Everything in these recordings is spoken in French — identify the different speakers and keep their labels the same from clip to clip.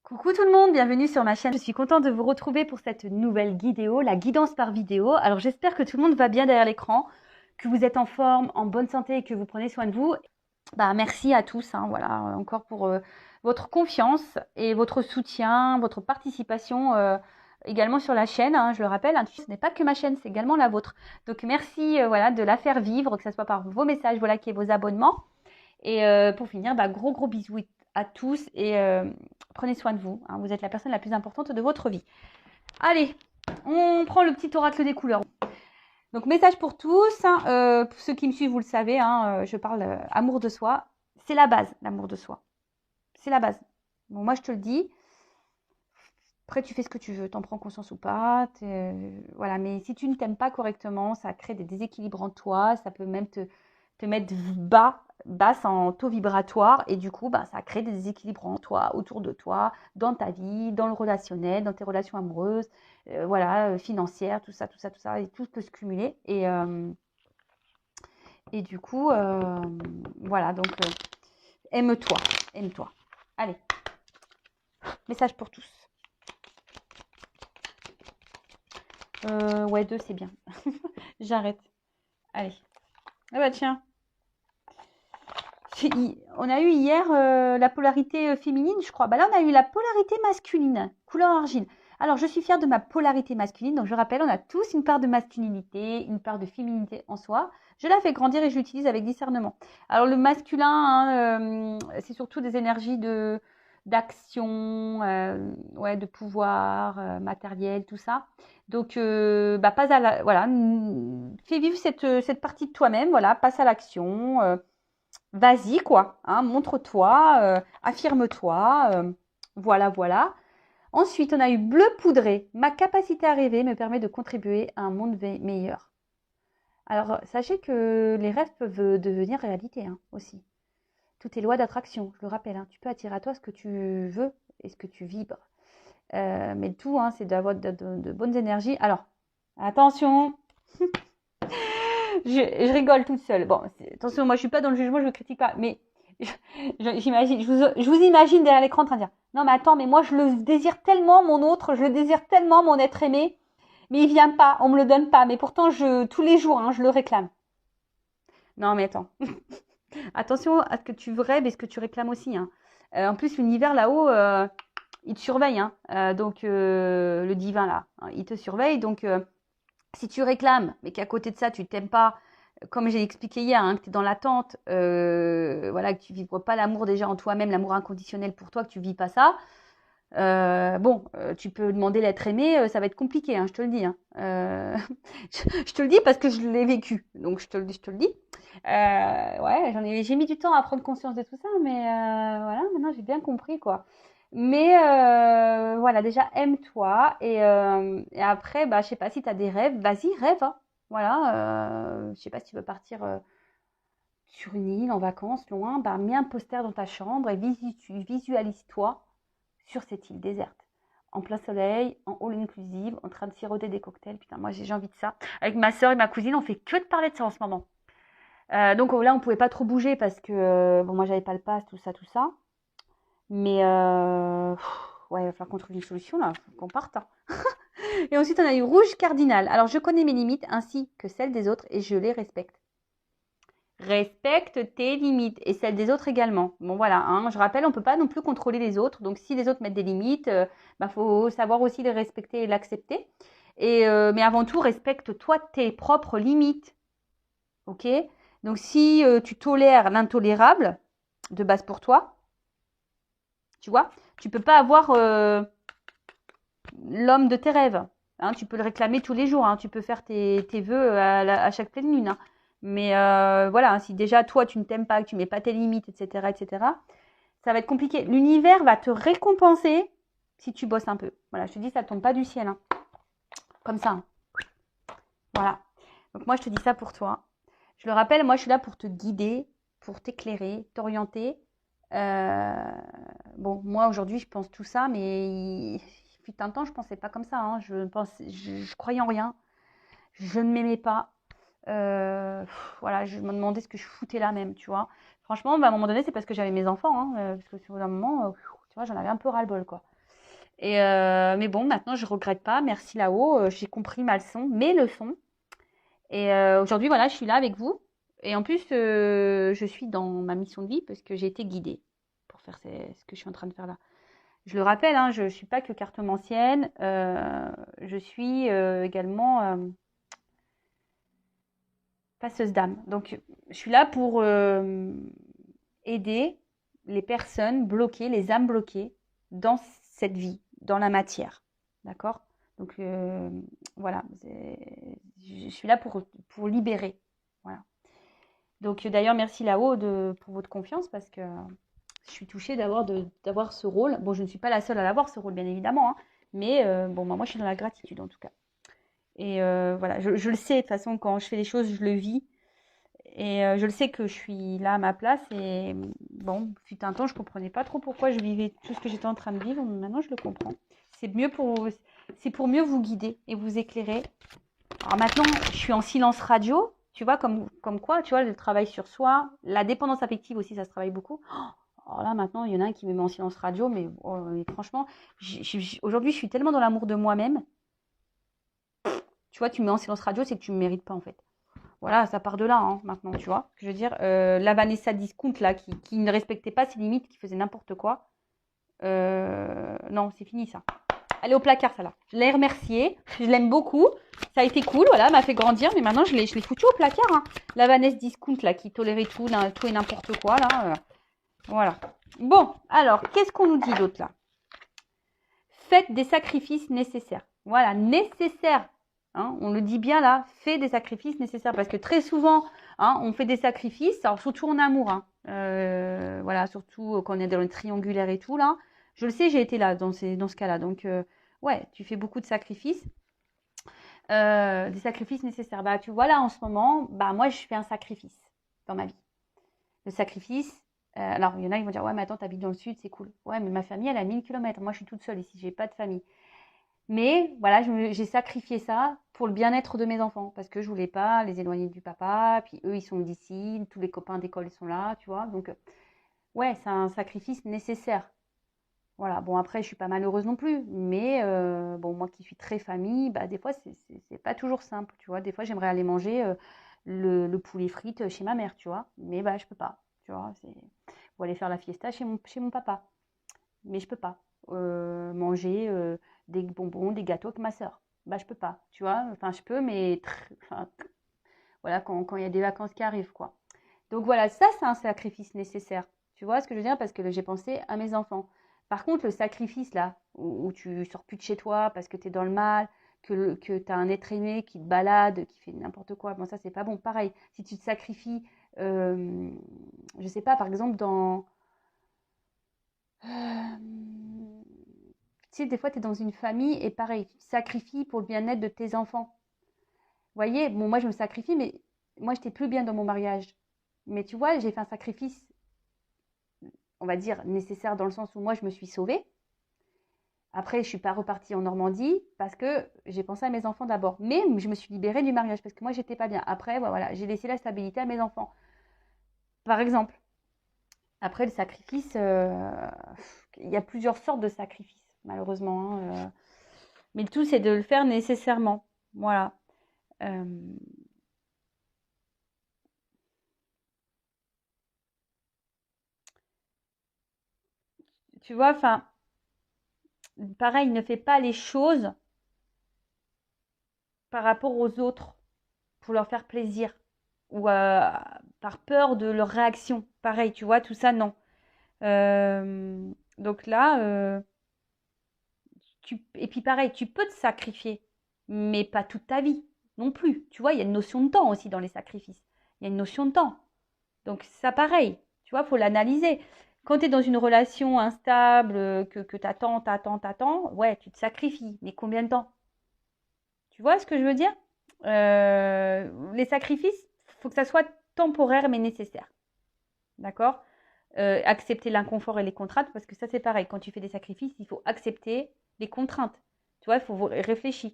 Speaker 1: Coucou tout le monde, bienvenue sur ma chaîne. Je suis contente de vous retrouver pour cette nouvelle vidéo, la guidance par vidéo. Alors j'espère que tout le monde va bien derrière l'écran, que vous êtes en forme, en bonne santé et que vous prenez soin de vous. Merci à tous, voilà, encore pour votre confiance et votre soutien, votre participation également sur la chaîne. Je le rappelle, ce n'est pas que ma chaîne, c'est également la vôtre. Donc merci voilà, de la faire vivre, que ce soit par vos messages, vos likes et vos abonnements. Et pour finir, gros bisous à tous et prenez soin de vous. Vous êtes la personne la plus importante de votre vie. Allez, on prend le petit oracle des couleurs. Donc, message pour tous. Pour ceux qui me suivent, vous le savez, je parle amour de soi. C'est la base, l'amour de soi. C'est la base. Bon, moi, je te le dis. Après, tu fais ce que tu veux. T'en prends conscience ou pas. Voilà. Mais si tu ne t'aimes pas correctement, ça crée des déséquilibres en toi. Ça peut même te mettre basse en taux vibratoire et du coup ça crée des déséquilibres en toi, autour de toi, dans ta vie, dans le relationnel, dans tes relations amoureuses, financières, tout ça et tout peut se cumuler et du coup voilà, donc aime-toi. Allez, message pour tous. Ouais, 2 c'est bien. J'arrête. Allez. Ah bah tiens. On a eu hier la polarité féminine, je crois. Là, on a eu la polarité masculine, couleur argile. Alors, je suis fière de ma polarité masculine. Donc, je rappelle, on a tous une part de masculinité, une part de féminité en soi. Je la fais grandir et je l'utilise avec discernement. Alors, le masculin, c'est surtout des énergies d'action, de pouvoir, matériel, tout ça. Donc, voilà, fais vivre cette partie de toi-même, voilà, passe à l'action. Vas-y, quoi, montre-toi, affirme-toi, voilà. Ensuite, on a eu bleu poudré. Ma capacité à rêver me permet de contribuer à un monde meilleur. Alors, sachez que les rêves peuvent devenir réalité aussi. Tout est loi d'attraction, je le rappelle. Tu peux attirer à toi ce que tu veux et ce que tu vibres. Mais le tout, c'est d'avoir de bonnes énergies. Alors, attention je rigole toute seule. Bon, attention, moi je suis pas dans le jugement, je ne critique pas, mais j'imagine, je vous imagine derrière l'écran en train de dire non mais attends, mais moi je le désire tellement mon autre, je le désire tellement mon être aimé, mais il vient pas, on me le donne pas, mais pourtant tous les jours je le réclame. Non mais attends, attention à ce que tu rêves et ce que tu réclames aussi. En plus l'univers là-haut, il te surveille, donc le divin là, il te surveille, donc si tu réclames, mais qu'à côté de ça, tu t'aimes pas, comme j'ai expliqué hier, que tu es dans l'attente, que tu ne vibres pas l'amour déjà en toi-même, l'amour inconditionnel pour toi, que tu ne vis pas ça, tu peux demander l'être aimé, ça va être compliqué, je te le dis. Je te le dis parce que je l'ai vécu, donc je te le dis. J'ai mis du temps à prendre conscience de tout ça, mais voilà, maintenant j'ai bien compris quoi. Mais voilà, déjà aime-toi et après, je sais pas si tu as des rêves, vas-y, rêve. Voilà, je sais pas si tu veux partir sur une île en vacances, loin, mets un poster dans ta chambre et visualise-toi sur cette île déserte. En plein soleil, en all inclusive, en train de siroter des cocktails. Putain, moi j'ai envie de ça. Avec ma soeur et ma cousine, on fait que de parler de ça en ce moment. Donc là, on pouvait pas trop bouger parce que moi j'avais pas le pass, tout ça. Mais il va falloir qu'on trouve une solution là, qu'on parte. Et ensuite, on a eu rouge cardinal. Alors, je connais mes limites ainsi que celles des autres et je les respecte. Respecte tes limites et celles des autres également. Bon, voilà, je rappelle, on ne peut pas non plus contrôler les autres. Donc, si les autres mettent des limites, faut savoir aussi les respecter et l'accepter. Mais avant tout, respecte-toi tes propres limites. Ok? Donc, si tu tolères l'intolérable, de base pour toi, tu vois, tu peux pas avoir l'homme de tes rêves. Tu peux le réclamer tous les jours. Tu peux faire tes vœux à chaque pleine lune. Mais voilà, si déjà toi tu ne t'aimes pas, que tu mets pas tes limites, etc., ça va être compliqué. L'univers va te récompenser si tu bosses un peu. Voilà, je te dis, ça tombe pas du ciel. Comme ça. Voilà. Donc moi, je te dis ça pour toi. Je le rappelle, moi, je suis là pour te guider, pour t'éclairer, t'orienter. Moi, aujourd'hui, je pense tout ça, mais il fut un temps, je pensais pas comme ça. Je croyais en rien. Je ne m'aimais pas. Voilà, je me demandais ce que je foutais là même, tu vois. Franchement, à un moment donné, c'est parce que j'avais mes enfants, parce que sur un moment, tu vois, j'en avais un peu ras-le-bol, quoi. Mais bon, maintenant, je regrette pas. Merci là-haut. J'ai compris ma leçon, mes leçons. Et aujourd'hui, voilà, je suis là avec vous. Et en plus, je suis dans ma mission de vie parce que j'ai été guidée pour faire ce que je suis en train de faire là. Je le rappelle, hein, je ne suis pas que cartomancienne. Je suis également passeuse d'âme. Donc, je suis là pour aider les personnes bloquées, les âmes bloquées dans cette vie, dans la matière. D'accord? Donc, voilà. Je suis là pour libérer. Voilà. Donc, d'ailleurs, merci là-haut pour votre confiance parce que je suis touchée d'avoir ce rôle. Bon, je ne suis pas la seule à l'avoir, ce rôle, bien évidemment. Hein, mais bon, moi, je suis dans la gratitude, en tout cas. Et voilà, je le sais, de toute façon, quand je fais les choses, je le vis. Et je le sais que je suis là à ma place. Et bon, fut un temps, je ne comprenais pas trop pourquoi je vivais tout ce que j'étais en train de vivre. Maintenant, je le comprends. C'est pour mieux vous guider et vous éclairer. Alors maintenant, je suis en silence radio. Tu vois, comme quoi, tu vois, le travail sur soi, la dépendance affective aussi, ça se travaille beaucoup. Alors là, maintenant, il y en a un qui me met en silence radio, mais franchement, aujourd'hui, je suis tellement dans l'amour de moi-même. Tu vois, tu me mets en silence radio, c'est que tu ne me mérites pas, en fait. Voilà, ça part de là, hein, maintenant, tu vois. Je veux dire, la Vanessa Discount, là, qui ne respectait pas ses limites, qui faisait n'importe quoi. Non, c'est fini, ça. Elle est au placard, ça, là. Je l'ai remerciée. Je l'aime beaucoup. Ça a été cool, voilà, elle m'a fait grandir, mais maintenant, je l'ai foutue au placard, hein. La Vanessa Discount, là, qui tolérait tout et n'importe quoi, là. Voilà. Bon, alors, qu'est-ce qu'on nous dit d'autre, là? Faites des sacrifices nécessaires. Voilà, nécessaires. Hein, on le dit bien là, fais des sacrifices nécessaires. Parce que très souvent, hein, on fait des sacrifices, alors surtout en amour. Hein, voilà, surtout quand on est dans le triangulaire et tout là. Je le sais, j'ai été là dans ce cas-là. Donc, ouais, tu fais beaucoup de sacrifices. Des sacrifices nécessaires. Bah, tu vois là, en ce moment, bah, moi, je fais un sacrifice dans ma vie. Le sacrifice, alors, il y en a qui vont dire, ouais, mais attends, t'habites dans le sud, c'est cool. Ouais, mais ma famille, elle a 1000 km. Moi, je suis toute seule ici, j'ai pas de famille. Mais voilà, j'ai sacrifié ça pour le bien-être de mes enfants parce que je voulais pas les éloigner du papa. Puis eux, ils sont d'ici, tous les copains d'école sont là, tu vois. Donc, ouais, c'est un sacrifice nécessaire. Voilà. Bon, après, je suis pas malheureuse non plus. Mais bon, moi qui suis très famille, bah, des fois, c'est pas toujours simple, tu vois. Des fois, j'aimerais aller manger le poulet frites chez ma mère, tu vois. Mais bah, je peux pas, tu vois. Ou aller faire la fiesta chez mon papa. Mais je peux pas manger des bonbons, des gâteaux avec ma sœur. Bah, je peux pas, tu vois. Enfin, je peux, mais enfin, voilà, quand il y a des vacances qui arrivent, quoi. Donc voilà, ça, c'est un sacrifice nécessaire. Tu vois ce que je veux dire? Parce que j'ai pensé à mes enfants. Par contre, le sacrifice, là, où tu sors plus de chez toi parce que tu es dans le mal, que tu as un être aimé qui te balade, qui fait n'importe quoi, bon, ça, c'est pas bon. Pareil, si tu te sacrifies, je sais pas, par exemple, tu sais, des fois, tu es dans une famille et pareil, tu te sacrifies pour le bien-être de tes enfants. Vous voyez, bon, moi, je me sacrifie, mais moi, j'étais plus bien dans mon mariage. Mais tu vois, j'ai fait un sacrifice, on va dire, nécessaire dans le sens où moi, je me suis sauvée. Après, je ne suis pas repartie en Normandie parce que j'ai pensé à mes enfants d'abord. Mais je me suis libérée du mariage parce que moi, j'étais pas bien. Après, voilà, j'ai laissé la stabilité à mes enfants. Par exemple, après le sacrifice, il y a plusieurs sortes de sacrifices, malheureusement. Hein, mais le tout, c'est de le faire nécessairement. Voilà. Euh, tu vois, enfin, pareil, ne fais pas les choses par rapport aux autres pour leur faire plaisir ou par peur de leur réaction. Pareil, tu vois, tout ça, non. Donc là, et puis pareil, tu peux te sacrifier, mais pas toute ta vie non plus. Tu vois, il y a une notion de temps aussi dans les sacrifices. Il y a une notion de temps. Donc ça, pareil, tu vois, il faut l'analyser. Quand tu es dans une relation instable, que tu attends, ouais, tu te sacrifies. Mais combien de temps? Tu vois ce que je veux dire? Les sacrifices, il faut que ça soit temporaire mais nécessaire. D'accord? Accepter l'inconfort et les contraintes, parce que ça c'est pareil. Quand tu fais des sacrifices, il faut accepter les contraintes. Tu vois, il faut réfléchir.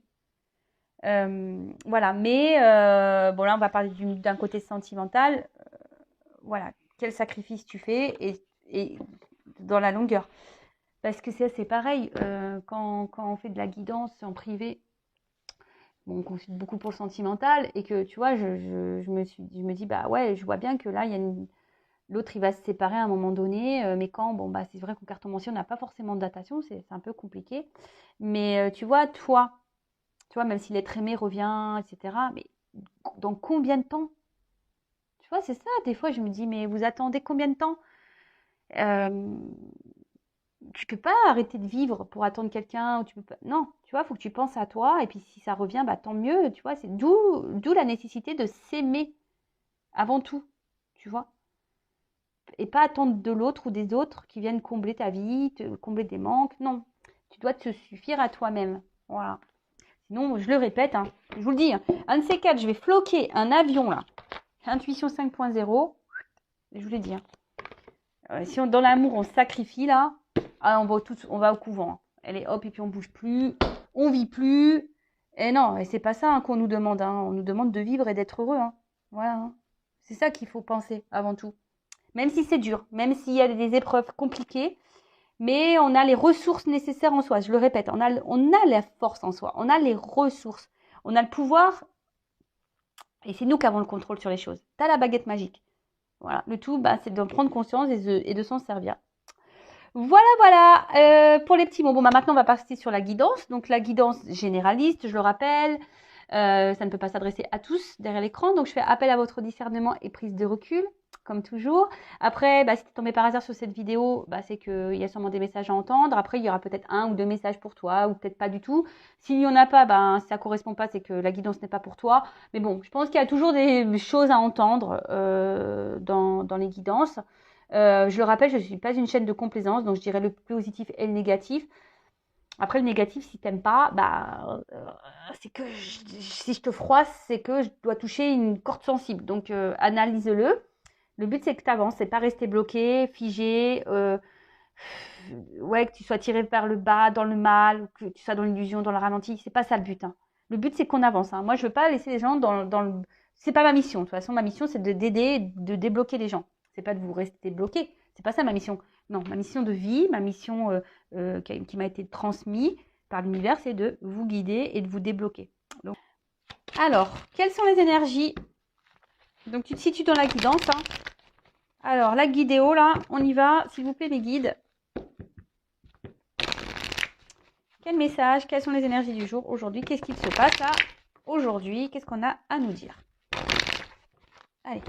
Speaker 1: Voilà, mais bon là on va parler d'un côté sentimental. Voilà, quel sacrifice tu fais et dans la longueur. Parce que c'est pareil, quand on fait de la guidance en privé, bon, on consulte beaucoup pour le sentimental et que tu vois, je me dis, bah ouais, je vois bien que là, l'autre, il va se séparer à un moment donné, mais quand, bon, bah c'est vrai qu'en cartomancie, on n'a pas forcément de datation, c'est un peu compliqué. Mais tu vois, tu vois, même si l'être aimé revient, etc., mais dans combien de temps? Tu vois, c'est ça, des fois, je me dis, mais vous attendez combien de temps? Euh, Tu peux pas arrêter de vivre pour attendre quelqu'un ou tu peux pas. Non, tu vois, il faut que tu penses à toi et puis si ça revient, bah tant mieux, tu vois, c'est d'où la nécessité de s'aimer avant tout, tu vois, et pas attendre de l'autre ou des autres qui viennent combler ta vie, te combler des manques. Non, tu dois te suffire à toi-même. Voilà. Sinon, je le répète, hein, je vous le dis, hein, un de ces quatre, je vais floquer un avion là. Intuition 5.0, je vous l'ai dit. Hein. Si dans l'amour on se sacrifie là, ah, on va au couvent. Hein. Allez hop, et puis on bouge plus, on vit plus. Et non, et c'est pas ça hein, qu'on nous demande. Hein. On nous demande de vivre et d'être heureux. Hein. Voilà. Hein. C'est ça qu'il faut penser avant tout. Même si c'est dur, même s'il y a des épreuves compliquées, mais on a les ressources nécessaires en soi. Je le répète, on a la force en soi, on a les ressources, on a le pouvoir, et c'est nous qui avons le contrôle sur les choses. T'as la baguette magique. Voilà. Le tout, bah, c'est d'en prendre conscience et de s'en servir. Voilà, voilà, pour les petits mots. Bon, bah maintenant, on va passer sur la guidance. Donc, la guidance généraliste, je le rappelle, ça ne peut pas s'adresser à tous derrière l'écran. Donc, je fais appel à votre discernement et prise de recul, comme toujours. Après, bah, si tu es tombé par hasard sur cette vidéo, bah, c'est qu'il y a sûrement des messages à entendre. Après, il y aura peut-être un ou deux messages pour toi, ou peut-être pas du tout. S'il n'y en a pas, bah, si ça ne correspond pas, c'est que la guidance n'est pas pour toi. Mais bon, je pense qu'il y a toujours des choses à entendre dans les guidances. Je le rappelle, je ne suis pas une chaîne de complaisance, donc je dirais le positif et le négatif. Après, le négatif, si t'aimes pas, bah, c'est que si je te froisse, c'est que je dois toucher une corde sensible. Donc, analyse-le. Le but, c'est que tu avances, c'est pas rester bloqué, figé, ouais, que tu sois tiré vers le bas, dans le mal, que tu sois dans l'illusion, dans le ralenti. C'est pas ça le but. Hein. Le but, c'est qu'on avance. Hein. Moi, je veux pas laisser les gens dans le. C'est pas ma mission. De toute façon, ma mission, c'est d'aider, de débloquer les gens. C'est pas de vous rester bloqué. C'est pas ça ma mission. Non, ma mission de vie, ma mission qui m'a été transmise par l'univers, c'est de vous guider et de vous débloquer. Donc, alors, quelles sont les énergies? Donc, tu te situes dans la guidance. Hein. Alors, la guidéo, là, on y va. S'il vous plaît, mes guides. Quel message? Quelles sont les énergies du jour aujourd'hui? Qu'est-ce qu'il se passe là aujourd'hui? Qu'est-ce qu'on a à nous dire? Allez.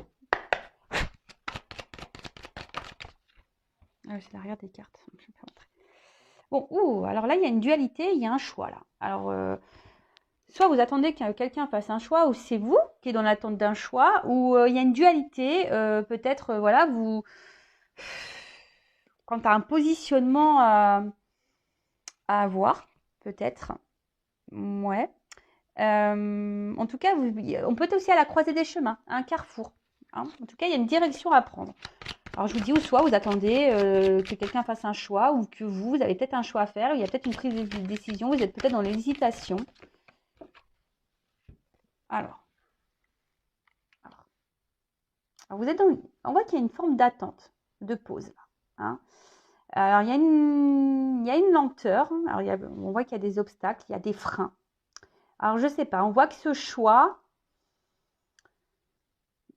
Speaker 1: Ah, c'est l'arrière des cartes. Bon, alors là, il y a une dualité, il y a un choix là. Alors, soit vous attendez que quelqu'un fasse un choix, ou c'est vous qui êtes dans l'attente d'un choix, ou il y a une dualité, peut-être, voilà, quant à un positionnement à avoir, peut-être. Ouais. En tout cas, on peut être aussi à la croisée des chemins, à un carrefour. Hein. En tout cas, il y a une direction à prendre. Alors, je vous dis, ou soit vous attendez que quelqu'un fasse un choix, ou que vous avez peut-être un choix à faire, il y a peut-être une prise de décision, vous êtes peut-être dans l'hésitation. Alors, vous êtes on voit qu'il y a une forme d'attente, de pause. Là, hein. Alors, il y a une lenteur. Alors, on voit qu'il y a des obstacles, il y a des freins. Alors, je ne sais pas, on voit que ce choix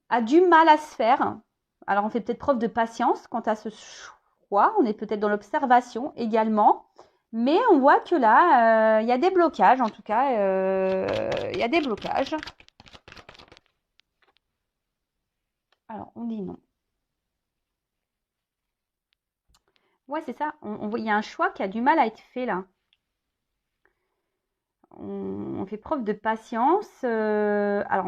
Speaker 1: a du mal à se faire. Alors, on fait peut-être preuve de patience quant à ce choix. On est peut-être dans l'observation également. Mais on voit que là, il y a des blocages. En tout cas, il y a des blocages. Alors, on dit non. Ouais, c'est ça. Il y a un choix qui a du mal à être fait là. On fait preuve de patience. Alors,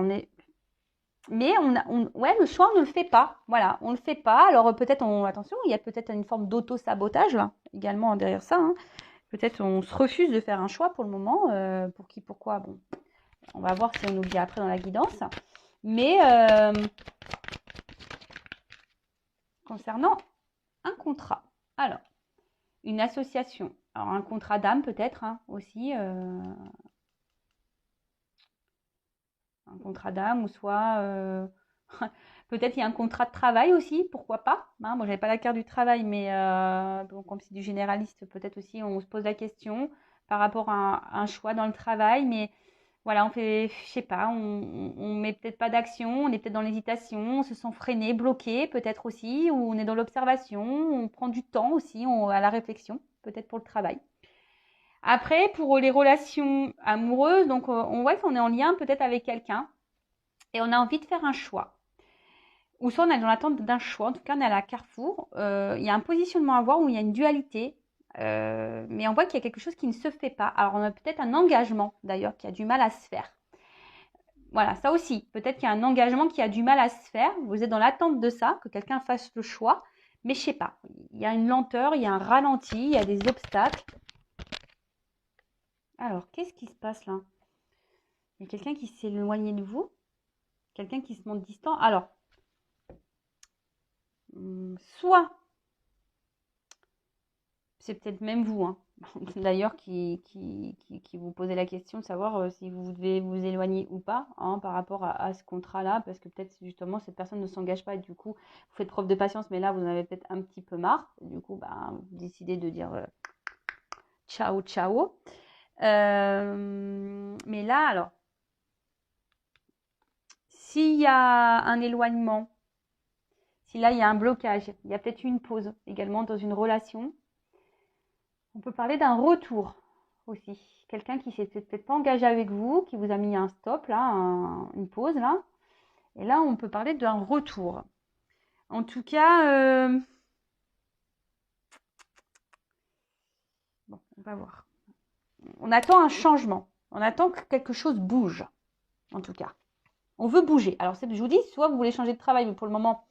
Speaker 1: mais ouais, le choix, on ne le fait pas. Voilà, on ne le fait pas. Alors peut-être, attention, il y a peut-être une forme d'auto-sabotage là, également derrière ça. Hein. Peut-être on se refuse de faire un choix pour le moment. Pour qui, pourquoi, bon. On va voir si on nous le dit après dans la guidance. Mais concernant un contrat. Alors, une association. Alors un contrat d'âme peut-être hein, aussi. Un contrat d'âme ou soit Peut-être il y a un contrat de travail aussi, pourquoi pas, hein. Moi, j'avais pas la carte du travail, mais bon, comme c'est du généraliste, peut-être aussi on se pose la question par rapport à un choix dans le travail. Mais voilà, on fait, je sais pas, on met peut-être pas d'action, on est peut-être dans l'hésitation, on se sent freiné, bloqué, peut-être aussi, ou on est dans l'observation, on prend du temps aussi à la réflexion, peut-être pour le travail. Après, pour les relations amoureuses, donc on est en lien peut-être avec quelqu'un et on a envie de faire un choix. Ou soit on est dans l'attente d'un choix, en tout cas on est à la carrefour. Il y a un positionnement à voir où il y a une dualité, mais on voit qu'il y a quelque chose qui ne se fait pas. Alors on a peut-être un engagement d'ailleurs qui a du mal à se faire. Voilà, ça aussi, peut-être qu'il y a un engagement qui a du mal à se faire. Vous êtes dans l'attente de ça, que quelqu'un fasse le choix, mais je sais pas. Il y a une lenteur, il y a un ralenti, il y a des obstacles. Alors, qu'est-ce qui se passe là? Il y a quelqu'un qui s'est éloigné de vous, quelqu'un qui se montre distant. Alors, soit, c'est peut-être même vous, hein, d'ailleurs, qui vous posez la question de savoir si vous devez vous éloigner ou pas, hein, par rapport à ce contrat-là, parce que peut-être justement cette personne ne s'engage pas et du coup, vous faites preuve de patience, mais là, vous en avez peut-être un petit peu marre. Du coup, vous décidez de dire ciao, ciao. Mais là, alors, s'il y a un éloignement, si là il y a un blocage, il y a peut-être une pause également dans une relation, on peut parler d'un retour aussi. Quelqu'un qui s'est peut-être pas engagé avec vous, qui vous a mis un stop là, une pause là. Et là, on peut parler d'un retour. En tout cas, bon, on va voir. On attend un changement. On attend que quelque chose bouge, en tout cas. On veut bouger. Alors, je vous dis, soit vous voulez changer de travail, mais pour le moment,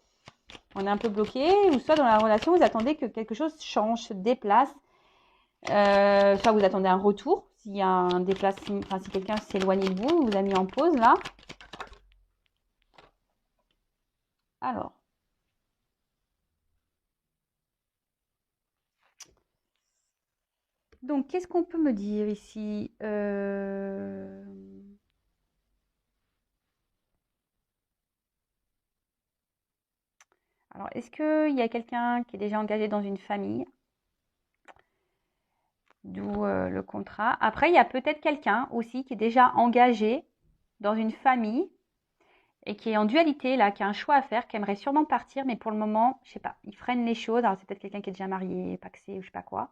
Speaker 1: on est un peu bloqué, ou soit dans la relation, vous attendez que quelque chose change, se déplace, soit vous attendez un retour, s'il y a un déplacement, enfin si quelqu'un s'est éloigné de vous, vous a mis en pause là. Alors, donc qu'est-ce qu'on peut me dire ici? Alors, est-ce qu'il y a quelqu'un qui est déjà engagé dans une famille? D'où le contrat. Après, il y a peut-être quelqu'un aussi qui est déjà engagé dans une famille et qui est en dualité, là, qui a un choix à faire, qui aimerait sûrement partir, mais pour le moment, je sais pas, il freine les choses. Alors, c'est peut-être quelqu'un qui est déjà marié, pacsé ou je sais pas quoi,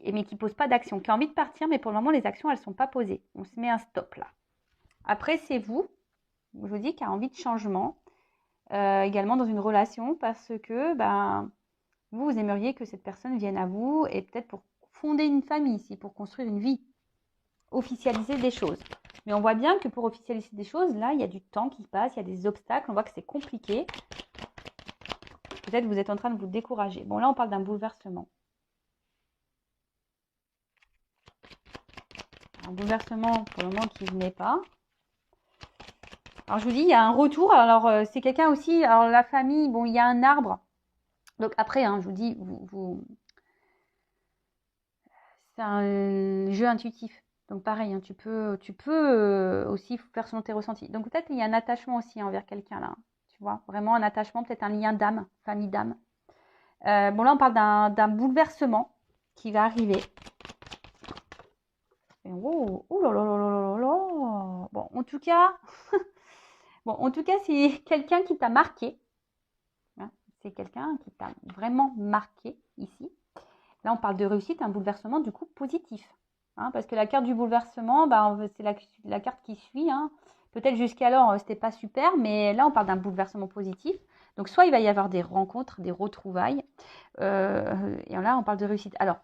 Speaker 1: mais qui pose pas d'action, qui a envie de partir, mais pour le moment, les actions, elles sont pas posées. On se met un stop là. Après, c'est vous, je vous dis, qui a envie de changement, également dans une relation, parce que vous aimeriez que cette personne vienne à vous et peut-être pour fonder une famille ici, pour construire une vie, officialiser des choses. Mais on voit bien que pour officialiser des choses, là, il y a du temps qui passe, il y a des obstacles, on voit que c'est compliqué. Peut-être vous êtes en train de vous décourager. Bon, là, on parle d'un bouleversement. Un bouleversement, pour le moment, qui ne venait pas. Alors, je vous dis, il y a un retour. Alors, c'est quelqu'un aussi, alors la famille, bon, il y a un arbre. Donc, après, je vous dis, c'est un jeu intuitif. Donc pareil, tu peux aussi faire selon tes ressentis. Donc peut-être il y a un attachement aussi envers quelqu'un là. Tu vois, vraiment un attachement, peut-être un lien d'âme, famille d'âme. Bon là on parle d'un bouleversement qui va arriver. Et oh là là là là là là. Bon en tout cas c'est quelqu'un qui t'a marqué. Hein, c'est quelqu'un qui t'a vraiment marqué ici. Là on parle de réussite, un bouleversement du coup positif. Hein, parce que la carte du bouleversement, c'est la carte qui suit. Hein. Peut-être jusqu'alors, c'était pas super, mais là, on parle d'un bouleversement positif. Donc, soit il va y avoir des rencontres, des retrouvailles, et là, on parle de réussite. Alors,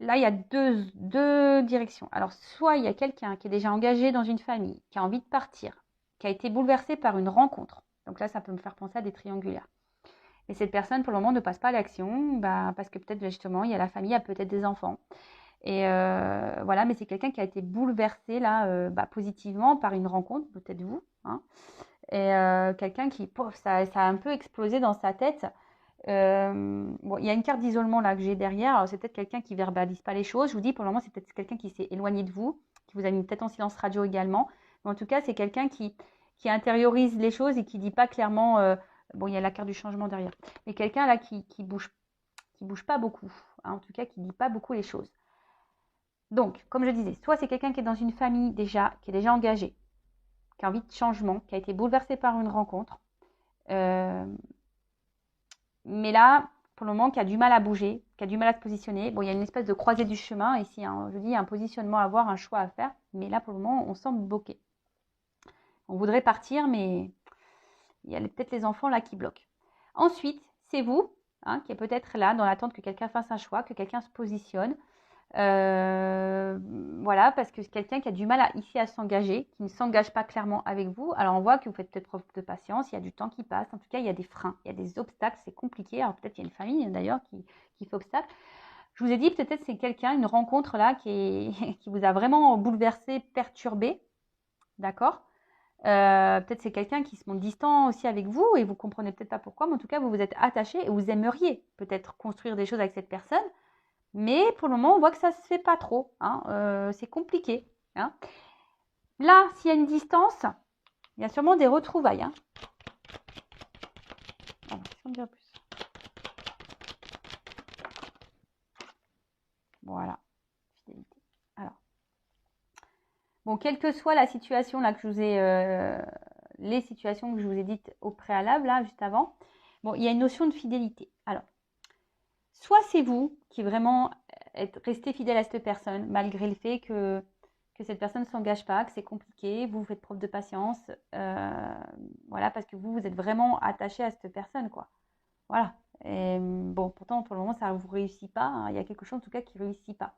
Speaker 1: là, il y a deux directions. Alors, soit il y a quelqu'un qui est déjà engagé dans une famille, qui a envie de partir, qui a été bouleversé par une rencontre. Donc là, ça peut me faire penser à des triangulaires. Et cette personne, pour le moment, ne passe pas à l'action, parce que peut-être justement, il y a la famille, il y a peut-être des enfants. Et voilà, mais c'est quelqu'un qui a été bouleversé là, positivement par une rencontre, peut-être vous. Hein, et quelqu'un qui, ça a un peu explosé dans sa tête. Bon, il y a une carte d'isolement là que j'ai derrière. Alors c'est peut-être quelqu'un qui verbalise pas les choses. Je vous dis, pour le moment, c'est peut-être quelqu'un qui s'est éloigné de vous, qui vous a mis peut-être en silence radio également, Mais en tout cas, c'est quelqu'un qui intériorise les choses et qui dit pas clairement, bon, il y a la carte du changement derrière, mais quelqu'un là qui bouge pas beaucoup, hein, en tout cas qui dit pas beaucoup les choses. Donc, comme je disais, soit c'est quelqu'un qui est dans une famille déjà, qui est déjà engagé, qui a envie de changement, qui a été bouleversé par une rencontre, mais là, pour le moment, qui a du mal à bouger, qui a du mal à se positionner. Bon, il y a une espèce de croisée du chemin ici, hein, je dis, il y a un positionnement à avoir, un choix à faire, mais là, pour le moment, on semble bloqué. On voudrait partir, mais il y a peut-être les enfants là qui bloquent. Ensuite, c'est vous, hein, qui est peut-être là dans l'attente que quelqu'un fasse un choix, que quelqu'un se positionne. Voilà, parce que c'est quelqu'un qui a du mal ici à s'engager, qui ne s'engage pas clairement avec vous. Alors on voit que vous faites peut-être preuve de patience, il y a du temps qui passe, en tout cas il y a des freins, il y a des obstacles, c'est compliqué. Alors peut-être il y a une famille d'ailleurs qui fait obstacle. Je vous ai dit peut-être c'est quelqu'un, une rencontre là qui vous a vraiment bouleversé, perturbé, d'accord. Peut-être c'est quelqu'un qui se montre distant aussi avec vous et vous comprenez peut-être pas pourquoi, mais en tout cas vous vous êtes attaché et vous aimeriez peut-être construire des choses avec cette personne. Mais pour le moment, on voit que ça ne se fait pas trop. Hein. C'est compliqué. Hein. Là, s'il y a une distance, il y a sûrement des retrouvailles. Hein. Alors, qu'est-ce qu'on me dit en plus ? Voilà. Fidélité. Alors. Bon, quelle que soit la situation là que je vous ai, les situations que je vous ai dites au préalable, là, juste avant, bon, il y a une notion de fidélité. Alors, soit c'est vous qui vraiment restez fidèle à cette personne, malgré le fait que cette personne ne s'engage pas, que c'est compliqué, vous faites preuve de patience, voilà, parce que vous êtes vraiment attaché à cette personne, quoi. Voilà. Et, bon, pourtant, pour le moment, ça ne vous réussit pas. Hein. Il y a quelque chose, en tout cas, qui ne réussit pas.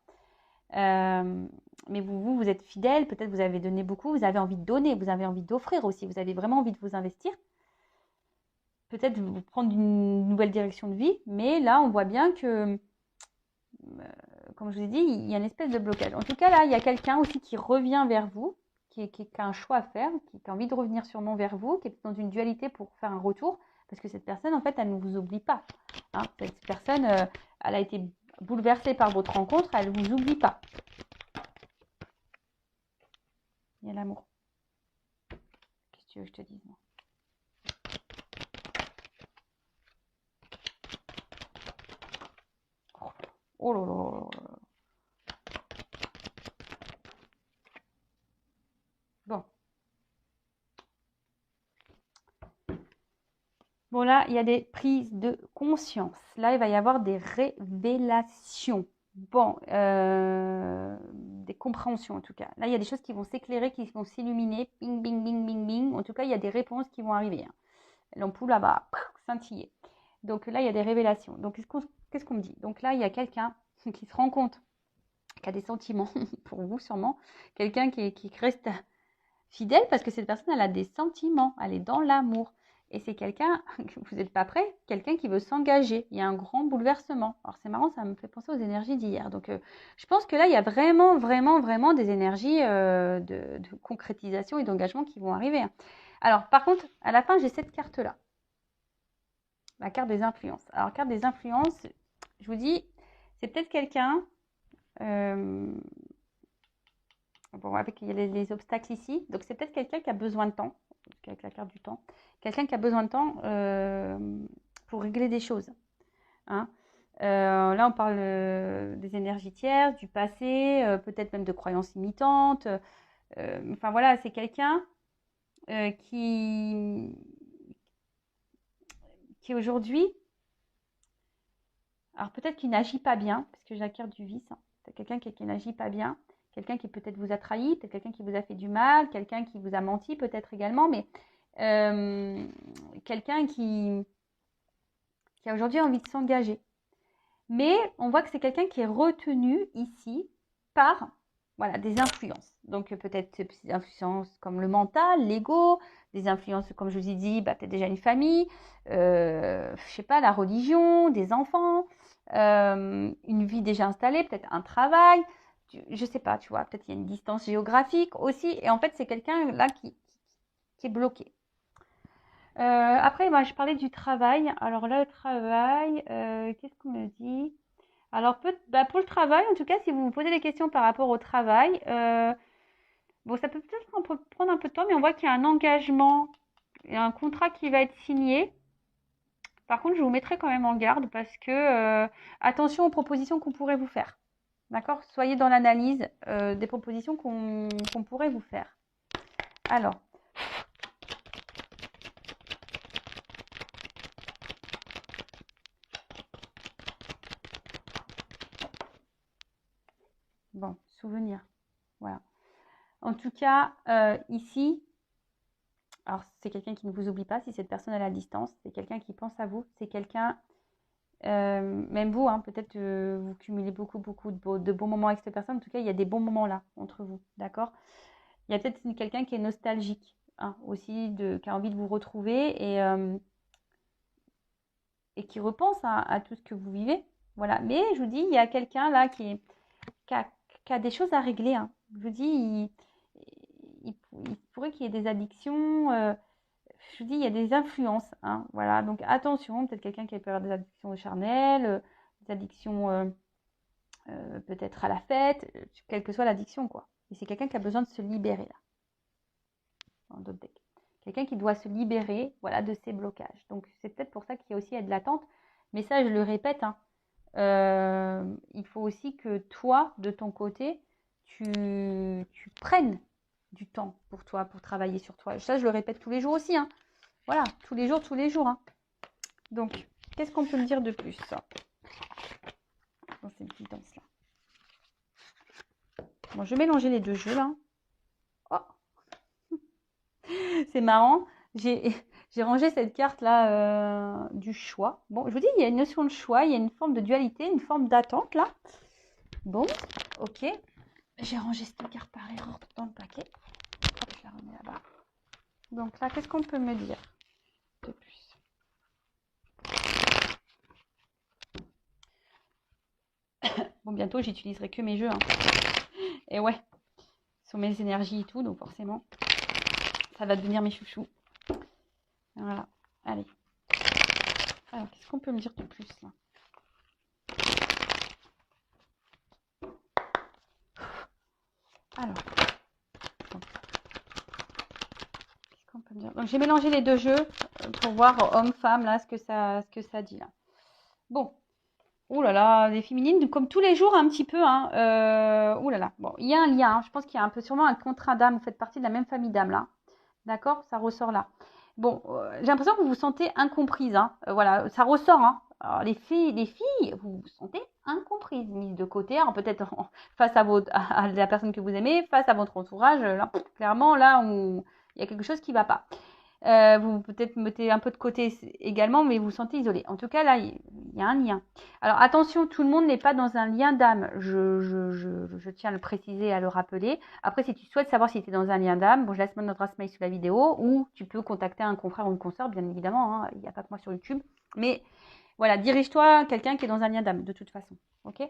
Speaker 1: Mais vous êtes fidèle, peut-être vous avez donné beaucoup, vous avez envie de donner, vous avez envie d'offrir aussi, vous avez vraiment envie de vous investir. Peut-être vous prendre une nouvelle direction de vie, mais là, on voit bien que comme je vous ai dit, il y a une espèce de blocage. En tout cas, là, il y a quelqu'un aussi qui revient vers vous, qui a un choix à faire, qui a envie de revenir sûrement vers vous, qui est dans une dualité pour faire un retour, parce que cette personne, en fait, elle ne vous oublie pas. Hein. Cette personne, elle a été bouleversée par votre rencontre, elle ne vous oublie pas. Il y a l'amour. Qu'est-ce que tu veux que je te dise, moi ? Oh là là là là. Bon. Bon, là, il y a des prises de conscience. Là, il va y avoir des révélations. Bon, des compréhensions en tout cas. Là, il y a des choses qui vont s'éclairer, qui vont s'illuminer. Bing, bing, bing, bing, bing. En tout cas, il y a des réponses qui vont arriver. Hein. L'ampoule là-bas, scintiller. Donc là, il y a des révélations. Donc, qu'est-ce qu'on me dit ? Donc là, il y a quelqu'un qui se rend compte, qui a des sentiments, pour vous sûrement. Quelqu'un qui reste fidèle parce que cette personne, elle a des sentiments. Elle est dans l'amour. Et c'est quelqu'un, vous n'êtes pas prêt, quelqu'un qui veut s'engager. Il y a un grand bouleversement. Alors c'est marrant, ça me fait penser aux énergies d'hier. Donc je pense que là, il y a vraiment, vraiment, vraiment des énergies de concrétisation et d'engagement qui vont arriver. Alors par contre, à la fin, j'ai cette carte-là. La carte des influences. Alors carte des influences, je vous dis, c'est peut-être quelqu'un... bon, avec les obstacles ici. Donc c'est peut-être quelqu'un qui a besoin de temps, avec la carte du temps. Quelqu'un qui a besoin de temps pour régler des choses. Hein. Là, on parle des énergies tierces, du passé, peut-être même de croyances limitantes. Enfin voilà, c'est quelqu'un qui aujourd'hui, alors peut-être qu'il n'agit pas bien, parce que j'ai la carte du vice. Hein. C'est quelqu'un qui n'agit pas bien, quelqu'un qui peut-être vous a trahi, peut-être quelqu'un qui vous a fait du mal, quelqu'un qui vous a menti peut-être également, mais quelqu'un qui a aujourd'hui envie de s'engager. Mais on voit que c'est quelqu'un qui est retenu ici par voilà, des influences. Donc peut-être des influences comme le mental, l'ego, des influences, comme je vous ai dit, peut-être déjà une famille, je sais pas, la religion, des enfants, une vie déjà installée, peut-être un travail, je sais pas, tu vois, peut-être il y a une distance géographique aussi. Et en fait, c'est quelqu'un là qui est bloqué. Après, moi, je parlais du travail. Alors là, le travail, qu'est-ce qu'on me dit ? Alors, pour le travail, en tout cas, si vous vous posez des questions par rapport au travail, Bon, ça peut peut-être prendre un peu de temps, mais on voit qu'il y a un engagement et un contrat qui va être signé. Par contre, je vous mettrai quand même en garde parce que attention aux propositions qu'on pourrait vous faire. D'accord? Soyez dans l'analyse des propositions qu'on pourrait vous faire. Alors, bon, souvenir. Voilà. En tout cas, ici, alors c'est quelqu'un qui ne vous oublie pas, si cette personne est à la distance, c'est quelqu'un qui pense à vous, c'est quelqu'un, même vous, hein, peut-être vous cumulez beaucoup de bons moments avec cette personne, en tout cas il y a des bons moments là entre vous, d'accord? Il y a peut-être quelqu'un qui est nostalgique, hein, aussi, qui a envie de vous retrouver et qui repense à tout ce que vous vivez, voilà. Mais je vous dis, il y a quelqu'un là qui a des choses à régler, hein. Je vous dis, il pourrait qu'il y ait des addictions. Je vous dis, il y a des influences, hein, voilà. Donc attention, peut-être quelqu'un qui peut avoir des addictions charnelles, des addictions peut-être à la fête, quelle que soit l'addiction, quoi. Et c'est quelqu'un qui a besoin de se libérer, là, dans d'autres decks. Quelqu'un qui doit se libérer, voilà, de ses blocages. Donc c'est peut-être pour ça qu'il y a aussi de l'attente. Mais ça, je le répète, hein, il faut aussi que toi, de ton côté, tu prennes du temps pour toi, pour travailler sur toi. Ça, je le répète tous les jours aussi, hein. Voilà, tous les jours, hein. Donc, qu'est-ce qu'on peut me dire de plus dans cette guidance-là? Bon, je vais mélanger les deux jeux, là. Oh, c'est marrant. J'ai rangé cette carte-là du choix. Bon, je vous dis, il y a une notion de choix, il y a une forme de dualité, une forme d'attente, là. Bon, ok. J'ai rangé cette carte par erreur dans le paquet. Hop, je la remets là-bas. Donc là, qu'est-ce qu'on peut me dire de plus? Bon, bientôt, j'utiliserai que mes jeux, hein. Et ouais, sur mes énergies et tout, donc forcément, ça va devenir mes chouchous. Voilà, allez. Alors, qu'est-ce qu'on peut me dire de plus, là? Alors, qu'est-ce qu'on peut me dire? Donc, j'ai mélangé les deux jeux pour voir homme-femme, là, ce que ça dit, là. Bon. Ouh là là, les féminines, comme tous les jours, un petit peu, hein. Ouh là là. Bon, il y a un lien, hein. Je pense qu'il y a un peu sûrement un contrat d'âme. Vous faites partie de la même famille d'âme, là. D'accord? Ça ressort là. Bon, j'ai l'impression que vous vous sentez incomprise, hein. Voilà, ça ressort, hein. Alors, les filles, vous vous sentez incomprises, mises de côté. Alors, peut-être face à la personne que vous aimez, face à votre entourage. Là, clairement, là, il y a quelque chose qui ne va pas. Vous peut-être mettez un peu de côté également, mais vous vous sentez isolé. En tout cas, là, il y a un lien. Alors, attention, tout le monde n'est pas dans un lien d'âme. Je tiens à le préciser, à le rappeler. Après, si tu souhaites savoir si tu es dans un lien d'âme, bon, je laisse mon adresse mail sous la vidéo, ou tu peux contacter un confrère ou une consoeur, bien évidemment, hein. Il n'y a pas que moi sur YouTube. Mais voilà, dirige-toi à quelqu'un qui est dans un lien d'âme, de toute façon. Ok ?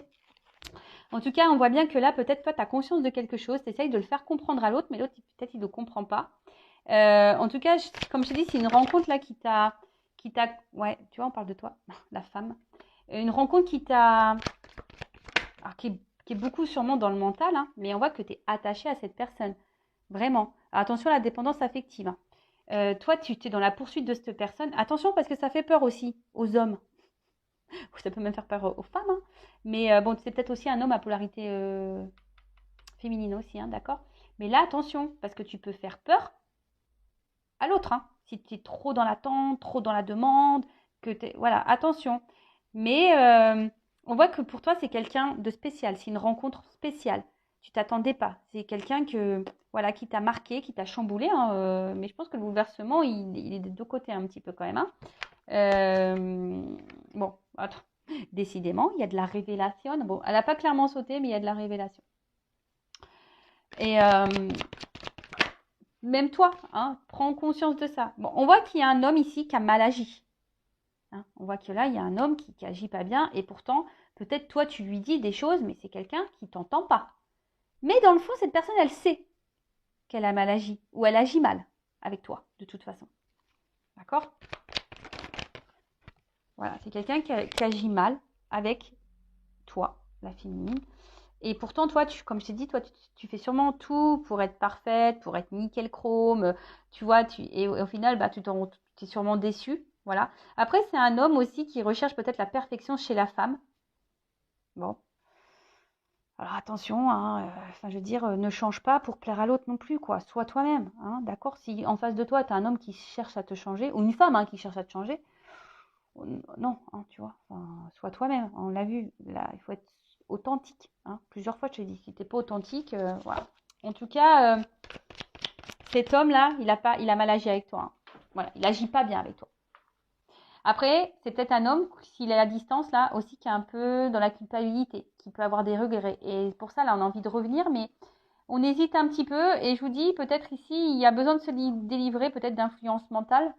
Speaker 1: En tout cas, on voit bien que là, peut-être toi, tu as conscience de quelque chose, tu essayes de le faire comprendre à l'autre, mais l'autre, peut-être, il ne comprend pas. En tout cas, comme je t'ai dit, c'est une rencontre là ouais, tu vois, on parle de toi, la femme. Une rencontre qui est beaucoup sûrement dans le mental, hein, mais on voit que tu es attaché à cette personne. Vraiment. Alors, attention à la dépendance affective, hein. Toi, tu es dans la poursuite de cette personne. Attention parce que ça fait peur aussi aux hommes. Ça peut même faire peur aux femmes, hein. Mais bon, c'est peut-être aussi un homme à polarité féminine aussi, hein, d'accord? Mais là, attention, parce que tu peux faire peur à l'autre, hein. Si tu es trop dans l'attente, trop dans la demande, voilà, attention. Mais on voit que pour toi, c'est quelqu'un de spécial, c'est une rencontre spéciale. Tu t'attendais pas. C'est quelqu'un voilà, qui t'a marqué, qui t'a chamboulé, hein, mais je pense que le bouleversement, il est des deux côtés un petit peu quand même, hein. Bon, attends. Décidément, il y a de la révélation. Bon, elle n'a pas clairement sauté, mais il y a de la révélation. Et même toi, hein, prends conscience de ça. Bon, on voit qu'il y a un homme ici qui a mal agi. Hein, on voit que là, il y a un homme qui agit pas bien. Et pourtant, peut-être toi, tu lui dis des choses, mais c'est quelqu'un qui t'entend pas. Mais dans le fond, cette personne, elle sait qu'elle a mal agi. Ou elle agit mal avec toi, de toute façon. D'accord? Voilà, c'est quelqu'un qui agit mal avec toi, la féminine. Et pourtant, toi, comme je t'ai dit, toi, tu fais sûrement tout pour être parfaite, pour être nickel chrome, tu vois, et au final, bah, tu es sûrement déçu. Voilà. Après, c'est un homme aussi qui recherche peut-être la perfection chez la femme. Bon. Alors attention, hein, enfin, je veux dire, ne change pas pour plaire à l'autre non plus, quoi. Sois toi-même, hein, d'accord? Si en face de toi, tu as un homme qui cherche à te changer, ou une femme qui cherche à te changer, non, hein, tu vois, enfin, sois toi-même. On l'a vu, là, il faut être authentique. Hein. Plusieurs fois, je te dis, si t'es pas authentique, voilà. En tout cas, cet homme-là, il a mal agi avec toi. Hein. Voilà, il agit pas bien avec toi. Après, c'est peut-être un homme, s'il est à distance, là, aussi, qui est un peu dans la culpabilité, qui peut avoir des regrets. Et pour ça, là, on a envie de revenir, mais on hésite un petit peu. Et je vous dis, peut-être ici, il y a besoin de se délivrer, peut-être d'influence mentale.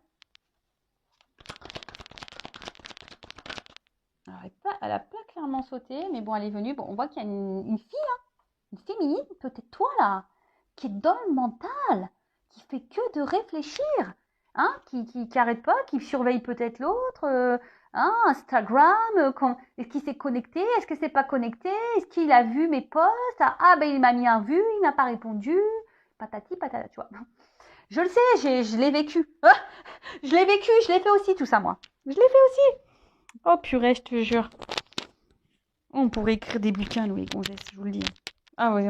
Speaker 1: Alors, elle a pas clairement sauté, mais bon, elle est venue. Bon, on voit qu'il y a une fille, hein, une féminine, peut-être toi, là, qui est dans le mental, qui fait que de réfléchir, hein, qui arrête pas, qui surveille peut-être l'autre, hein, Instagram, est-ce qu'il s'est connecté, est-ce que c'est pas connecté, est-ce qu'il a vu mes posts, ah ben il m'a mis un vu, il n'a pas répondu, patati patata, tu vois. Je le sais, je l'ai vécu, je l'ai vécu, je l'ai fait aussi tout ça moi, je l'ai fait aussi. Oh purée, je te jure. On pourrait écrire des bouquins, nous les gonzesses, je vous le dis. Ah ouais.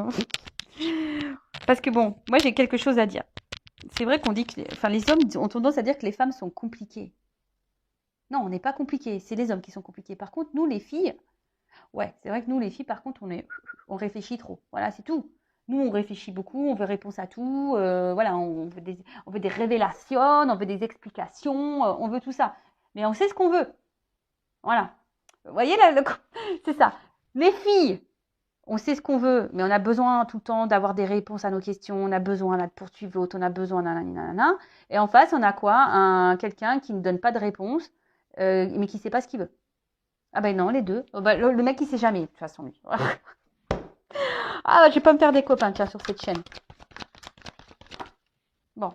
Speaker 1: Parce que bon, moi j'ai quelque chose à dire. C'est vrai qu'on dit que les hommes ont tendance à dire que les femmes sont compliquées. Non, on n'est pas compliqués, c'est les hommes qui sont compliqués. Par contre, nous les filles, ouais, c'est vrai que nous les filles, par contre, on réfléchit trop. Voilà, c'est tout. Nous, on réfléchit beaucoup, on veut réponse à tout. Voilà, on veut des révélations, on veut des explications, on veut tout ça. Mais on sait ce qu'on veut. Voilà. Vous voyez là, c'est ça. Les filles, on sait ce qu'on veut, mais on a besoin tout le temps d'avoir des réponses à nos questions. On a besoin de poursuivre l'autre, on a besoin nanana. Et en face, on a quoi? Quelqu'un qui ne donne pas de réponse, mais qui ne sait pas ce qu'il veut. Ah ben non, les deux. Oh, bah, le mec, il sait jamais, de toute façon, lui. Ah, je vais pas me faire des copains, tiens, sur cette chaîne. Bon.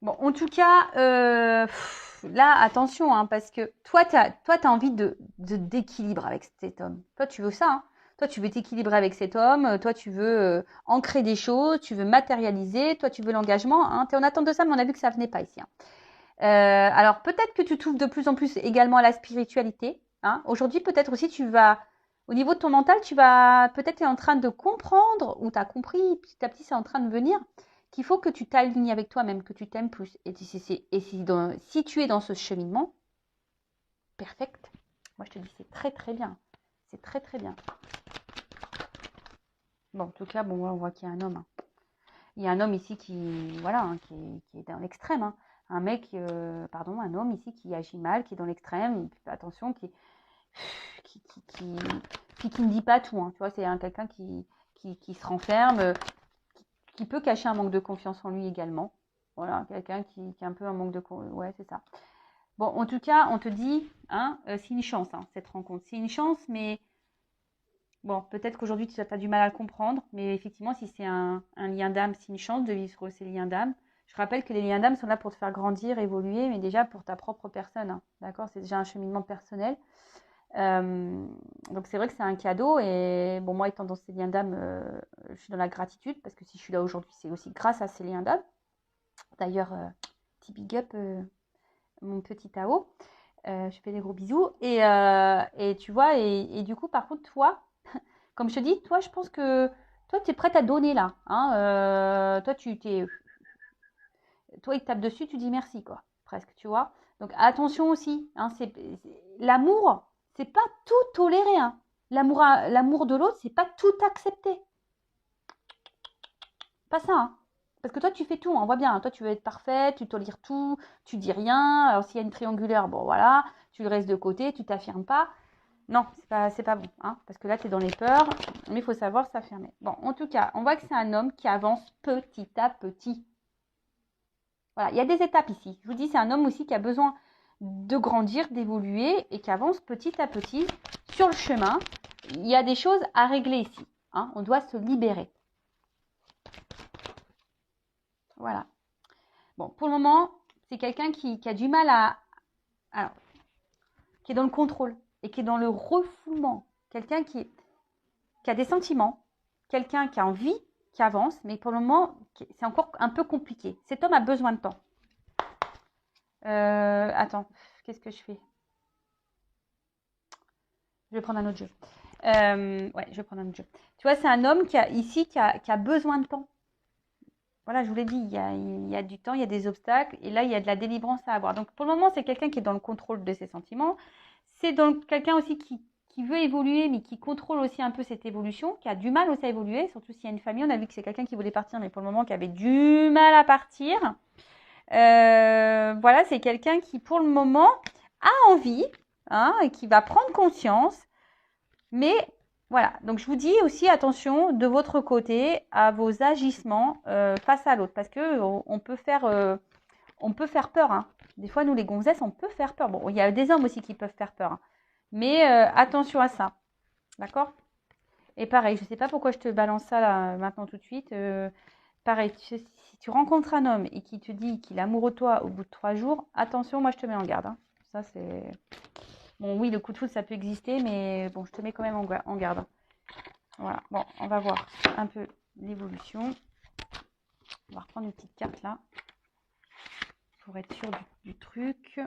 Speaker 1: Bon, en tout cas, là, attention, hein, parce que toi, tu as envie d'équilibre avec cet homme. Toi, tu veux ça, hein. Toi, tu veux t'équilibrer avec cet homme. Toi, tu veux ancrer des choses. Tu veux matérialiser. Toi, tu veux l'engagement. Hein. Tu es en attente de ça, mais on a vu que ça venait pas ici. Hein. Alors, peut-être que tu t'ouvres de plus en plus également à la spiritualité. Hein. Aujourd'hui, peut-être aussi, au niveau de ton mental, tu vas peut-être être en train de comprendre, ou tu as compris, petit à petit, c'est en train de venir, qu'il faut que tu t'alignes avec toi-même, que tu t'aimes plus. Et si tu es dans ce cheminement, perfect. Moi, je te dis, c'est très, très bien. C'est très, très bien. Bon, en tout cas, bon, on voit qu'il y a un homme. Hein. Il y a un homme ici voilà, hein, qui est dans l'extrême. Hein. Un homme ici qui agit mal, qui est dans l'extrême. Attention, qui ne dit pas tout. Hein. Tu vois, c'est quelqu'un qui se renferme, qui peut cacher un manque de confiance en lui également. Voilà, quelqu'un qui a un peu un manque de confiance. Ouais, c'est ça. Bon, en tout cas, on te dit, hein, c'est une chance, hein, cette rencontre. C'est une chance, mais bon, peut-être qu'aujourd'hui, tu as du mal à le comprendre. Mais effectivement, si c'est un lien d'âme, c'est une chance de vivre ces liens d'âme. Je rappelle que les liens d'âme sont là pour te faire grandir, évoluer, mais déjà pour ta propre personne. Hein, d'accord? C'est déjà un cheminement personnel. Donc c'est vrai que c'est un cadeau et bon, moi étant dans ces liens d'âme, je suis dans la gratitude parce que si je suis là aujourd'hui, c'est aussi grâce à ces liens d'âme. D'ailleurs, petit big up, mon petit Tao. Je fais des gros bisous et tu vois, et du coup, par contre, toi, comme je te dis, toi, je pense que toi, tu es prête à donner là. Hein, toi, toi, il te tape dessus, tu dis merci, quoi, presque, tu vois. Donc attention aussi, hein, l'amour, c'est pas tout tolérer. Hein. L'amour de l'autre, c'est pas tout accepter. Pas ça. Hein. Parce que toi, tu fais tout, on voit bien. Hein. Toi, tu veux être parfaite, tu tolères tout, tu dis rien. Alors s'il y a une triangulaire, bon voilà, tu le restes de côté, tu t'affirmes pas. Non, c'est pas bon, hein, parce que là, tu es dans les peurs, mais il faut savoir s'affirmer. Bon, en tout cas, on voit que c'est un homme qui avance petit à petit. Voilà, il y a des étapes ici. Je vous dis, c'est un homme aussi qui a besoin de grandir, d'évoluer et qui avance petit à petit sur le chemin. Il y a des choses à régler ici. Hein, on doit se libérer. Voilà. Bon, pour le moment, c'est quelqu'un qui a du mal qui est dans le contrôle et qui est dans le refoulement. Quelqu'un qui est qui a des sentiments, quelqu'un qui a envie, qui avance, mais pour le moment, c'est encore un peu compliqué. Cet homme a besoin de temps. Attends, qu'est-ce que je fais? Je vais prendre un autre jeu. Ouais, je vais prendre un autre jeu. Tu vois, c'est un homme qui a besoin de temps. Voilà, je vous l'ai dit, il y a du temps, il y a des obstacles, et là, il y a de la délivrance à avoir. Donc, pour le moment, c'est quelqu'un qui est dans le contrôle de ses sentiments. C'est donc quelqu'un aussi qui veut évoluer, mais qui contrôle aussi un peu cette évolution, qui a du mal aussi à évoluer, surtout s'il y a une famille. On a vu que c'est quelqu'un qui voulait partir, mais pour le moment, qui avait du mal à partir. Voilà, c'est quelqu'un qui, pour le moment, a envie, hein, et qui va prendre conscience. Mais voilà, donc je vous dis aussi attention de votre côté à vos agissements face à l'autre, parce que on peut faire peur. Hein. Des fois, nous les gonzesses, on peut faire peur. Bon, il y a des hommes aussi qui peuvent faire peur, hein. Mais attention à ça, d'accord? Et pareil, je ne sais pas pourquoi je te balance ça là maintenant tout de suite. Pareil, si tu rencontres un homme et qui te dit qu'il est amoureux de toi au bout de 3 jours, attention, moi je te mets en garde. Hein. Ça c'est bon, oui, le coup de foudre ça peut exister, mais bon, je te mets quand même en garde. Voilà. Bon, on va voir un peu l'évolution. On va reprendre une petite carte là pour être sûr du truc.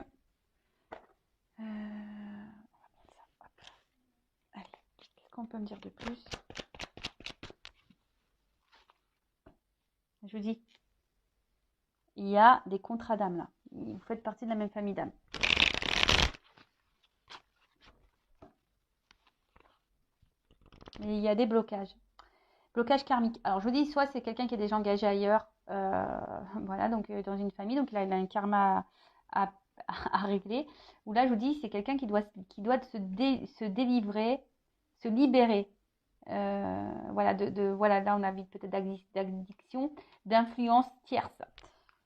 Speaker 1: On va prendre ça. Hop. Allez, qu'est-ce qu'on peut me dire de plus? Je vous dis, il y a des contrats d'âme là. Vous faites partie de la même famille d'âme. Mais il y a des blocages. Blocage karmique. Alors, je vous dis, soit c'est quelqu'un qui est déjà engagé ailleurs, voilà, donc dans une famille, donc il a un karma à régler. Ou là, je vous dis, c'est quelqu'un qui doit se délivrer, se libérer. Voilà, voilà, là, on a vu peut-être d'addiction, d'influence tierce.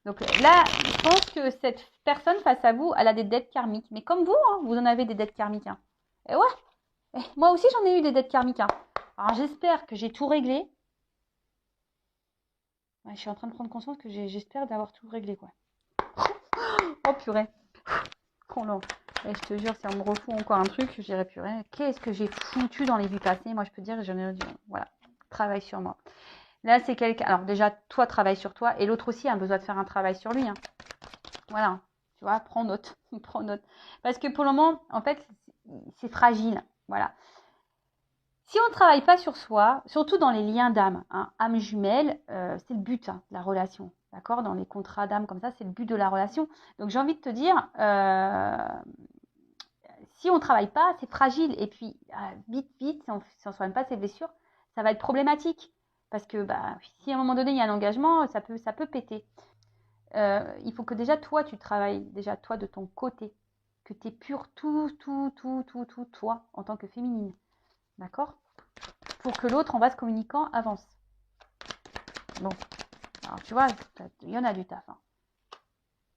Speaker 1: Donc là, je pense que cette personne face à vous, elle a des dettes karmiques. Mais comme vous, hein, vous en avez des dettes karmiques. Hein. Et ouais, moi aussi, j'en ai eu des dettes karmiques. Hein. Alors, j'espère que j'ai tout réglé. Ouais, je suis en train de prendre conscience que j'espère d'avoir tout réglé, quoi. Oh, purée. Oh non. Et je te jure, si on me refout encore un truc, je dirais purée. Qu'est-ce que j'ai foutu dans les vies passées? Moi, je peux dire, j'en ai dit, voilà, travaille sur moi. Là, c'est quelqu'un. Alors, déjà, toi, travaille sur toi. Et l'autre aussi a besoin de faire un travail sur lui. Hein. Voilà. Tu vois, prends note. Prends note. Parce que pour le moment, en fait, c'est fragile. Voilà. Si on ne travaille pas sur soi, surtout dans les liens d'âme, hein, âme jumelle, c'est le but de la relation. D'accord? Dans les contrats d'âme comme ça, c'est le but de la relation. Donc j'ai envie de te dire, si on ne travaille pas, c'est fragile. Et puis, vite, si on ne soigne pas ses blessures, ça va être problématique. Parce que si à un moment donné, il y a un engagement, ça peut péter. Il faut que déjà, toi, tu travailles déjà, toi, de ton côté. Que tu es pur tout, toi, en tant que féminine. D'accord? Pour que l'autre, en vase communicant, avance. Bon, alors tu vois, il y en a du taf. Hein.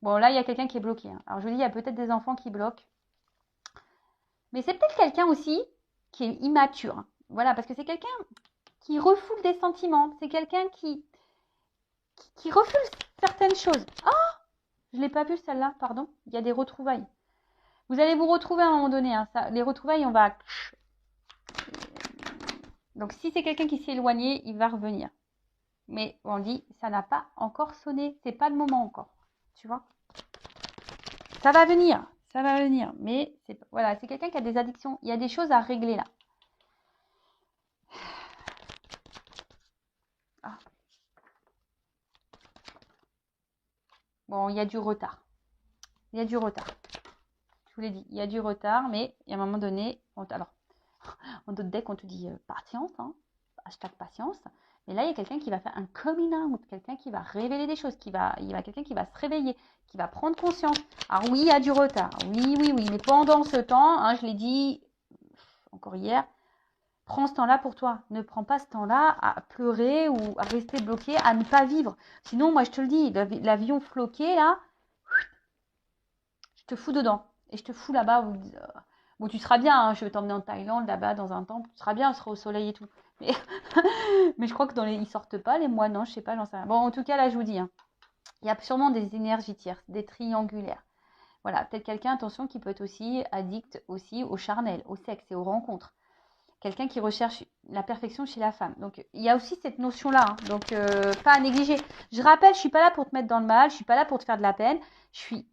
Speaker 1: Bon, là, il y a quelqu'un qui est bloqué. Hein. Alors je vous dis, il y a peut-être des enfants qui bloquent. Mais c'est peut-être quelqu'un aussi qui est immature. Hein. Voilà, parce que c'est quelqu'un qui refoule des sentiments. C'est quelqu'un qui refuse certaines choses. Ah, je ne l'ai pas vu celle-là, pardon. Il y a des retrouvailles. Vous allez vous retrouver à un moment donné. Hein. Les retrouvailles, on va... Donc si c'est quelqu'un qui s'est éloigné, il va revenir. Mais on dit, ça n'a pas encore sonné. C'est pas le moment encore. Tu vois? Ça va venir. Ça va venir. Mais voilà, c'est quelqu'un qui a des addictions. Il y a des choses à régler là. Ah. Bon, il y a du retard. Il y a du retard. Je vous l'ai dit, il y a du retard, mais il y a un moment donné, alors, en d'autres decks, on te dit patience, hein, hashtag patience. Mais là, il y a quelqu'un qui va faire un coming out, quelqu'un qui va révéler des choses, il y a quelqu'un qui va se réveiller, qui va prendre conscience. Alors oui, il y a du retard, oui, mais pendant ce temps, hein, je l'ai dit encore hier, prends ce temps-là pour toi. Ne prends pas ce temps-là à pleurer ou à rester bloqué, à ne pas vivre. Sinon, moi, je te le dis, l'avion floqué, là, je te fous dedans. Et je te fous là-bas. Bon, tu seras bien, hein, je vais t'emmener en Thaïlande, là-bas, dans un temple. Tu seras bien, on sera au soleil et tout. Mais, mais je crois que ils sortent pas, les moines, non, je sais pas, j'en sais rien. Bon, en tout cas, là, je vous dis, hein, il y a sûrement des énergies tierces, des triangulaires. Voilà, peut-être quelqu'un, attention, qui peut être aussi addict aussi au charnel, au sexe et aux rencontres. quelqu'un qui recherche la perfection chez la femme. Donc, il y a aussi cette notion-là, hein. Donc, pas à négliger. Je rappelle, je suis pas là pour te mettre dans le mal, je suis pas là pour te faire de la peine.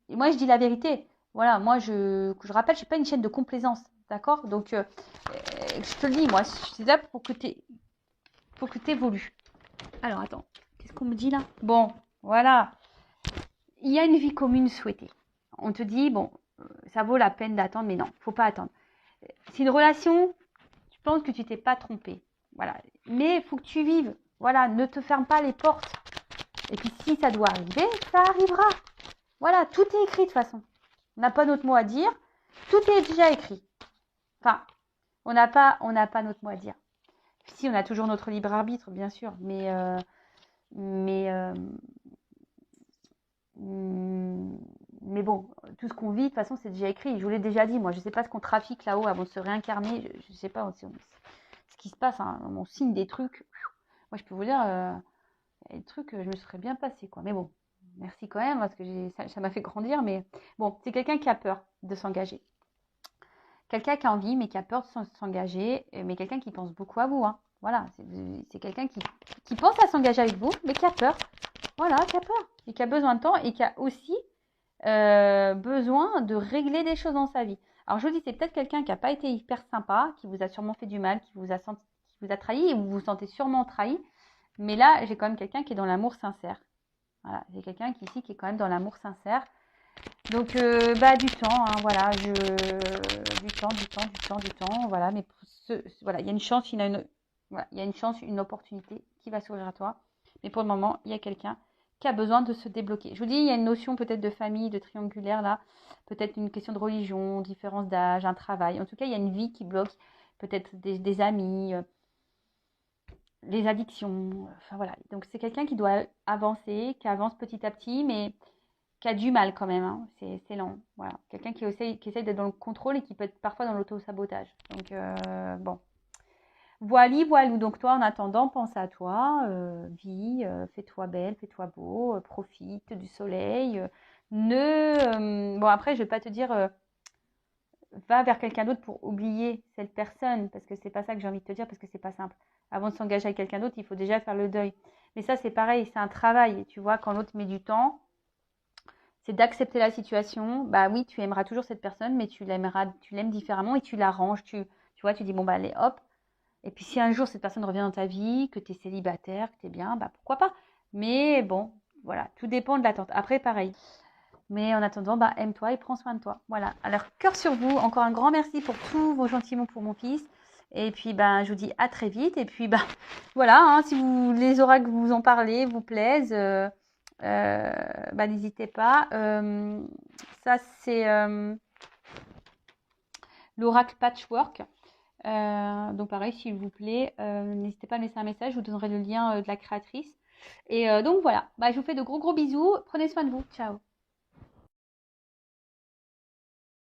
Speaker 1: Moi, je dis la vérité. Voilà, moi, je rappelle, je suis pas une chaîne de complaisance, d'accord? Donc, je te le dis, moi, je suis là pour que tu évolues. Alors, attends, qu'est-ce qu'on me dit là? Bon, voilà. Il y a une vie commune souhaitée. On te dit, bon, ça vaut la peine d'attendre, mais non, faut pas attendre. C'est une relation, tu penses que tu t'es pas trompé. Voilà. Mais il faut que tu vives. Voilà, ne te ferme pas les portes. Et puis si ça doit arriver, ça arrivera. Voilà, tout est écrit de toute façon. On n'a pas notre mot à dire. Tout est déjà écrit. Enfin, on n'a pas notre mot à dire. Si, on a toujours notre libre arbitre, bien sûr. Mais bon, tout ce qu'on vit, de toute façon, c'est déjà écrit. Je vous l'ai déjà dit, moi, je ne sais pas ce qu'on trafique là-haut avant de se réincarner. Je ne sais pas ce qui se passe. Hein. On signe des trucs. Moi, je peux vous dire, des trucs, je me serais bien passé, quoi. Mais bon, merci quand même, parce que ça m'a fait grandir. Mais bon, c'est quelqu'un qui a peur de s'engager. Quelqu'un qui a envie, mais qui a peur de s'engager. Mais quelqu'un qui pense beaucoup à vous. Hein. Voilà, c'est quelqu'un qui pense à s'engager avec vous, mais qui a peur. Voilà, qui a peur. Et qui a besoin de temps et qui a aussi besoin de régler des choses dans sa vie. Alors je vous dis, c'est peut-être quelqu'un qui n'a pas été hyper sympa, qui vous a sûrement fait du mal, qui vous a trahi et vous vous sentez sûrement trahi. Mais là, j'ai quand même quelqu'un qui est dans l'amour sincère. Voilà, j'ai quelqu'un ici qui est quand même dans l'amour sincère. Donc, du temps, hein, voilà, du temps, voilà. Mais voilà, il y a une chance, voilà, il y a une chance, une opportunité qui va s'ouvrir à toi. Mais pour le moment, il y a quelqu'un qui a besoin de se débloquer. Je vous dis, il y a une notion peut-être de famille, de triangulaire là, peut-être une question de religion, différence d'âge, un travail. En tout cas, il y a une vie qui bloque, peut-être des amis, les addictions. Enfin voilà. Donc c'est quelqu'un qui doit avancer, qui avance petit à petit, mais qui a du mal quand même. Hein. C'est lent. Voilà. Quelqu'un qui essaye d'être dans le contrôle et qui peut être parfois dans l'auto-sabotage. Donc bon. Voilou. Donc toi, en attendant, pense à toi, vis, fais-toi belle, fais-toi beau, profite du soleil. Bon, après, je vais pas te dire, va vers quelqu'un d'autre pour oublier cette personne, parce que c'est pas ça que j'ai envie de te dire, parce que c'est pas simple. Avant de s'engager avec quelqu'un d'autre, il faut déjà faire le deuil. Mais ça, c'est pareil, c'est un travail. Tu vois, quand l'autre met du temps, c'est d'accepter la situation. Bah oui, tu aimeras toujours cette personne, mais tu l'aimes différemment et tu l'arranges. Tu vois, tu dis, bon, bah allez, hop. Et puis si un jour cette personne revient dans ta vie, que tu es célibataire, que tu es bien, bah pourquoi pas. Mais bon, voilà, tout dépend de l'attente. Après, pareil. Mais en attendant, bah aime-toi et prends soin de toi. Voilà. Alors, cœur sur vous. Encore un grand merci pour tous vos gentils mots pour mon fils. Et puis, ben, je vous dis à très vite. Et puis, bah, voilà, hein, si les oracles vous en parlez, vous plaisent, bah, n'hésitez pas. Ça, c'est l'oracle Patchwork. Donc pareil, s'il vous plaît, n'hésitez pas à me laisser un message, je vous donnerai le lien de la créatrice. Et donc voilà, bah, je vous fais de gros bisous, prenez soin de vous, ciao.